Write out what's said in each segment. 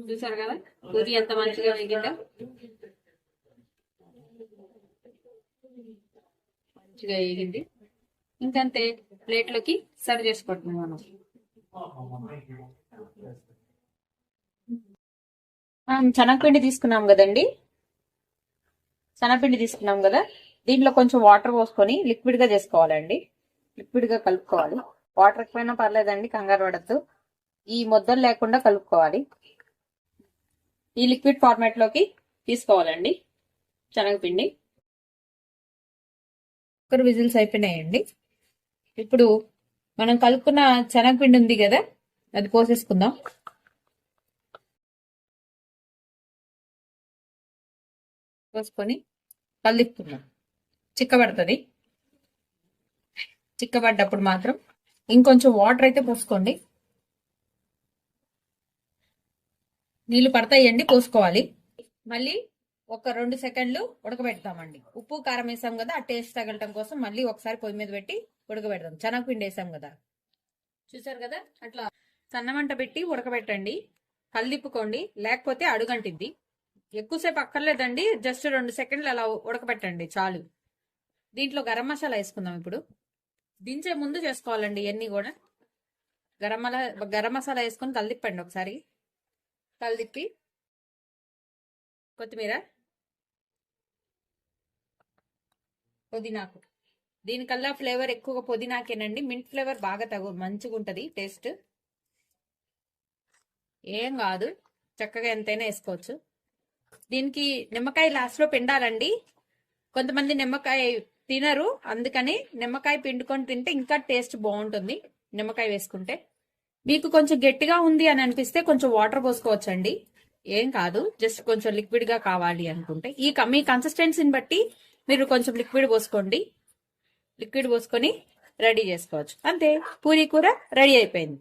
చూసారు కదా పూరి ఎంత మంచిగా వేగిందో, మంచిగా వేగింది. ఇంకంతే, ప్లేట్లోకి సర్వ్ చేసుకుంటున్నాం మనం. శనగపిండి తీసుకున్నాం కదండి, శనగపిండి తీసుకున్నాం కదా, దీంట్లో కొంచెం వాటర్ పోసుకొని లిక్విడ్ గా చేసుకోవాలండి. లిక్విడ్ గా కలుపుకోవాలి. వాటర్ ఎక్కువైనా పర్లేదండి, కంగారు పడద్దు. ఈ ముద్దలు లేకుండా కలుపుకోవాలి. ఈ లిక్విడ్ ఫార్మాట్ లోకి తీసుకోవాలండి శనగపిండి. కుక్కర్ విజిల్స్ అయిపోయినాయండి. ఇప్పుడు మనం కలుపుకున్న శనగపిండి ఉంది కదా, అది పోసేసుకుందాం. పోసుకొని కలుపుకుందాం. చిక్కబడుతుంది. చిక్కబడ్డప్పుడు మాత్రం ఇంకొంచెం వాటర్ అయితే పోసుకోండి. నీళ్లు పడతాయండి, పోసుకోవాలి. మళ్ళీ ఒక 2 సెకండ్లు ఉడకబెడతామండి. ఉప్పు కారం వేసాం కదా, ఆ టేస్ట్ తగలటం కోసం మళ్ళీ ఒకసారి పొయ్యి మీద పెట్టి ఉడకబెడతాం. శనగపిండి వేసాం కదా, చూసారు కదా, అట్లా సన్నమంట పెట్టి ఉడకబెట్టండి. కల్లిప్పుకోండి, లేకపోతే అడుగంటిద్ది. ఎక్కువసేపు అక్కర్లేదండి, జస్ట్ 2 సెకండ్లు అలా ఉడకబెట్టండి చాలు. దీంట్లో గరం మసాలా వేసుకుందాం. ఇప్పుడు దించే ముందు చేసుకోవాలండి ఇవన్నీ కూడా. గరం మసాలా వేసుకొని కలిదిప్పండి ఒకసారి. కలిదిప్పి కొత్తిమీర, పుదీనాకు. దీనికల్లా ఫ్లేవర్ ఎక్కువగా పుదీనాకేనండి. మింట్ ఫ్లేవర్ బాగా మంచిగా ఉంటుంది టేస్ట్. ఏం కాదు, చక్కగా ఎంతైనా వేసుకోవచ్చు. దీనికి నిమ్మకాయ లాస్ట్ లో పిండాలండి. కొంతమంది నిమ్మకాయ తినరు, అందుకని నిమ్మకాయ పిండుకొని తింటే ఇంకా టేస్ట్ బాగుంటుంది నిమ్మకాయ వేసుకుంటే. మీకు కొంచెం గట్టిగా ఉంది అని అనిపిస్తే కొంచెం వాటర్ పోసుకోవచ్చండి, ఏం కాదు. జస్ట్ కొంచెం లిక్విడ్ గా కావాలి అనుకుంటే మీ కన్సిస్టెన్సీని బట్టి మీరు కొంచెం లిక్విడ్ పోసుకోండి. లిక్విడ్ పోసుకొని రెడీ చేసుకోవచ్చు. అంతే, పూరీ కూర రెడీ అయిపోయింది.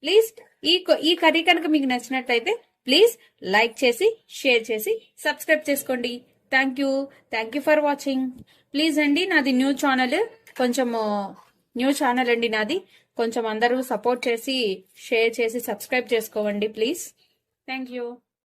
ప్లీజ్ ఈ కర్రీ కనుక మీకు నచ్చినట్లయితే ప్లీజ్ లైక్ చేసి, షేర్ చేసి, సబ్స్క్రైబ్ చేసుకోండి. Thank you for watching. Please అండి, నాది న్యూ ఛానల్, కొంచెం న్యూ ఛానల్ అండి నాది. కొంచెం అందరూ సపోర్ట్ చేసి, షేర్ చేసి, సబ్స్క్రైబ్ చేసుకోండి ప్లీజ్. Thank you.